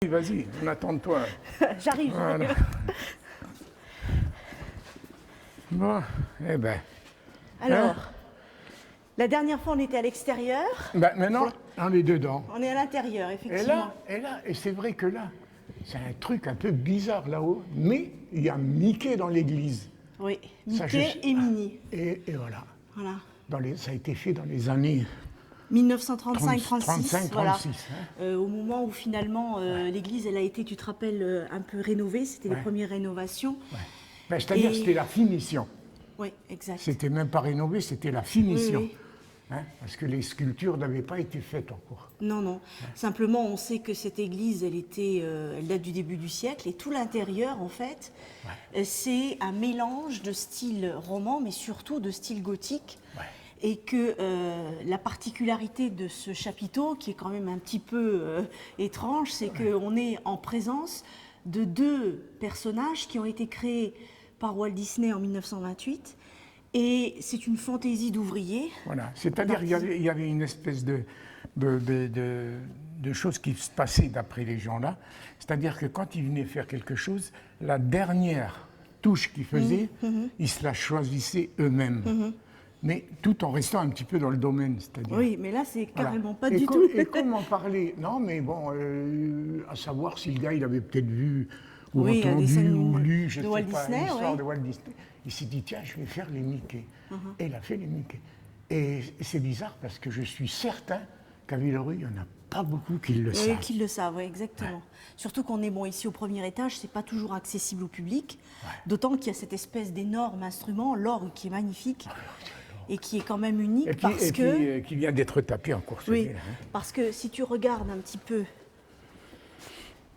Vas-y, on attend de toi. J'arrive. Voilà. Bon, eh ben. Alors, la dernière fois, on était à l'extérieur. Ben, maintenant, on est dedans. On est à l'intérieur, effectivement. Et c'est vrai que là, c'est un truc un peu bizarre là-haut, mais il y a Mickey dans l'église. Oui, Ça, Mickey et Minnie. Et voilà. Voilà. Ça a été fait dans les années 1935-36, 35, voilà. 36, hein. Au moment où finalement l'église, elle a été, tu te rappelles, un peu rénovée. C'était les premières rénovations. Ouais. Ben, c'est-à-dire que c'était la finition. Oui, exact. C'était même pas rénové, c'était la finition. Oui, oui. Hein, parce que les sculptures n'avaient pas été faites encore. Non, non. Simplement, on sait que cette église, elle date du début du siècle, et tout l'intérieur, en fait, c'est un mélange de style roman, mais surtout de style gothique. Ouais. Et que la particularité de ce chapiteau, qui est quand même un petit peu étrange, c'est qu'on est en présence de deux personnages qui ont été créés par Walt Disney en 1928. Et c'est une fantaisie d'ouvriers. Voilà, c'est-à-dire qu'il y avait une espèce de choses qui se passaient d'après les gens-là. C'est-à-dire que quand ils venaient faire quelque chose, la dernière touche qu'ils faisaient, ils se la choisissaient eux-mêmes. Mais tout en restant un petit peu dans le domaine, c'est-à-dire. Oui, mais là, c'est carrément pas et du tout. Et comment parler? Non, mais bon, à savoir si le gars, il avait peut-être vu ou des entendu scènes ou lu, je de sais Walt pas, Disney, une histoire de Walt Disney. Il s'est dit, tiens, je vais faire les Mickey. Et il a fait les Mickey. Et c'est bizarre parce que je suis certain qu'à Villerue, il n'y en a pas beaucoup qui le savent. Qui le savent, oui, exactement. Surtout qu'on est ici au premier étage, c'est pas toujours accessible au public. D'autant qu'il y a cette espèce d'énorme instrument, l'orgue, qui est magnifique. Et qui est quand même unique qui vient d'être tapé en course. Oui, parce que si tu regardes un petit peu,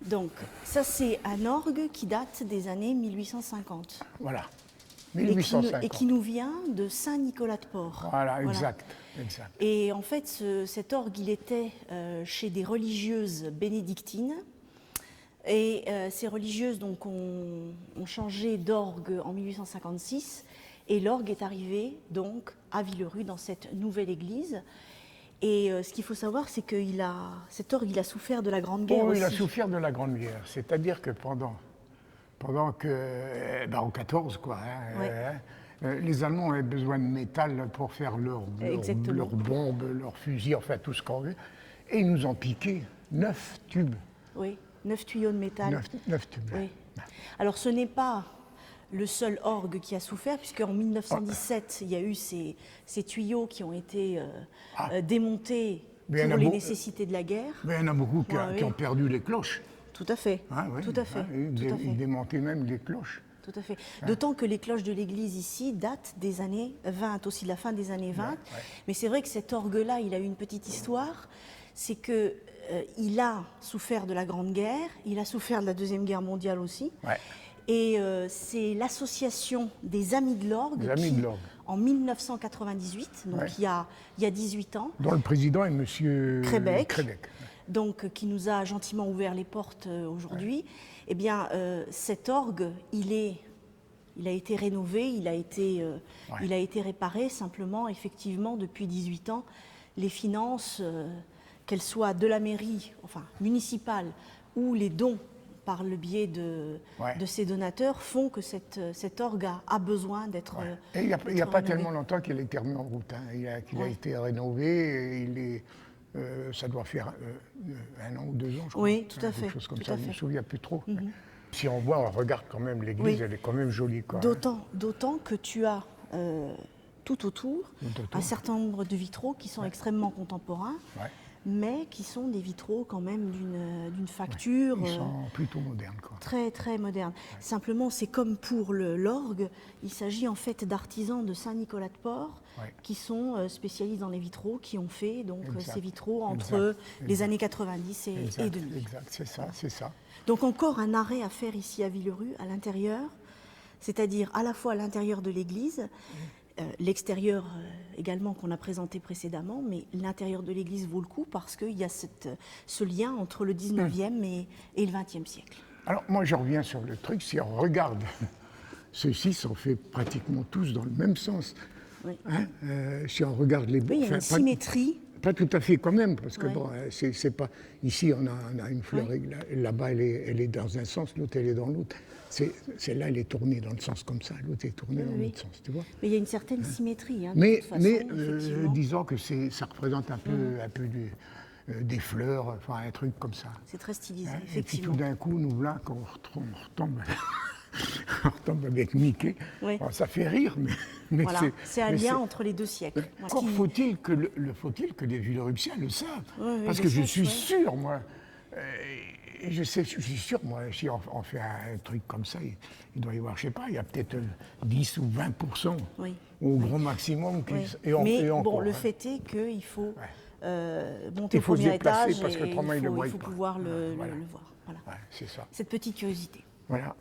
donc ça c'est un orgue qui date des années 1850. Voilà, 1850. Et qui nous vient de Saint-Nicolas-de-Port. Voilà, exact. Et en fait, cet orgue, il était chez des religieuses bénédictines. Et ces religieuses donc, ont changé d'orgue en 1856. Et l'orgue est arrivé donc à Villerue dans cette nouvelle église. Et ce qu'il faut savoir, c'est que cet orgue, il a souffert de la Grande Guerre aussi. Il a souffert de la Grande Guerre. C'est-à-dire que pendant que, en 14, quoi, les Allemands avaient besoin de métal pour faire leurs bombes, leurs fusils, enfin tout ce qu'on veut. Et ils nous ont piqué 9 tubes. Oui, 9 tuyaux de métal. 9 tubes. Oui. Alors ce n'est pas le seul orgue qui a souffert, puisqu'en 1917, il y a eu ces tuyaux qui ont été démontés pour les nécessités de la guerre. Mais il y en a beaucoup qui ont perdu les cloches. Tout à fait. Tout à fait. Ils démontaient même les cloches. Tout à fait. D'autant que les cloches de l'église ici datent des années 20, aussi de la fin des années 20. Mais c'est vrai que cet orgue-là, il a eu une petite histoire. C'est que il a souffert de la Grande Guerre, il a souffert de la Deuxième Guerre mondiale aussi. Et c'est l'association des Amis de l'Orgue qui, en 1998, donc il y a 18 ans, dont le président est M. Crébec, donc, qui nous a gentiment ouvert les portes aujourd'hui. Eh bien, cet orgue, il a été rénové, il a été réparé. Simplement, effectivement, depuis 18 ans, les finances, qu'elles soient de la mairie, enfin municipale, ou les dons par le biais de ces donateurs, font que cet orgue a besoin d'être Et il n'y a pas tellement longtemps qu'il a été remis en route. Qu'il a été rénové. Ça doit faire 1 an ou 2 ans, je crois. Oui, tout à fait. Quelque chose comme ça, je ne me souviens plus trop. Si on regarde quand même l'église, elle est quand même jolie. D'autant que tu as tout autour un certain nombre de vitraux qui sont extrêmement contemporains. Mais qui sont des vitraux quand même d'une facture... Ils sont plutôt modernes, quoi. Très, très modernes. Simplement, c'est comme pour l'orgue, il s'agit en fait d'artisans de Saint-Nicolas-de-Port qui sont spécialistes dans les vitraux, qui ont fait donc, ces vitraux entre les années 90 et 2000. Exact, c'est ça. Donc encore un arrêt à faire ici à Villerue, à l'intérieur, c'est-à-dire à la fois à l'intérieur de l'église, l'extérieur également qu'on a présenté précédemment, mais l'intérieur de l'église vaut le coup parce qu'il y a ce lien entre le 19e et le 20e siècle. Alors moi je reviens sur le truc, si on regarde, ceux-ci sont faits pratiquement tous dans le même sens. Si on regarde les il y a une symétrie. pas tout à fait quand même, parce que Ouais. bon, c'est pas. Ici, on a une fleur, et là-bas, elle est dans un sens, l'autre, elle est dans l'autre. Celle-là, elle est tournée dans le sens comme ça, l'autre est tournée dans oui. l'autre sens, tu vois. Mais il y a une certaine symétrie, hein, de Mais, toute façon, effectivement. disons que ça représente un peu des fleurs, enfin un truc comme ça. C'est très stylisé, Hein, et puis effectivement. tout d'un coup, nous voilà, quand on retombe, on retombe avec Mickey. Oui. Bon, ça fait rire, mais Voilà, c'est un mais lien entre les deux siècles. Voilà. Encore faut-il que les Villoruptiens le savent. Oui, Parce le que je sachent, suis ouais. sûr, moi, et je suis sûr, moi, si on fait un truc comme ça, il doit y avoir, je sais pas, il y a peut-être 10 ou 20% Oui. au grand maximum. Oui. Et Mais encore, bon, le hein. fait est qu'il faut monter Il au faut se premier déplacer étage parce et qu'autrement, ils le il voient faut pas. pouvoir le Voilà. voir. Voilà. Ouais, c'est ça. Cette petite curiosité. Voilà.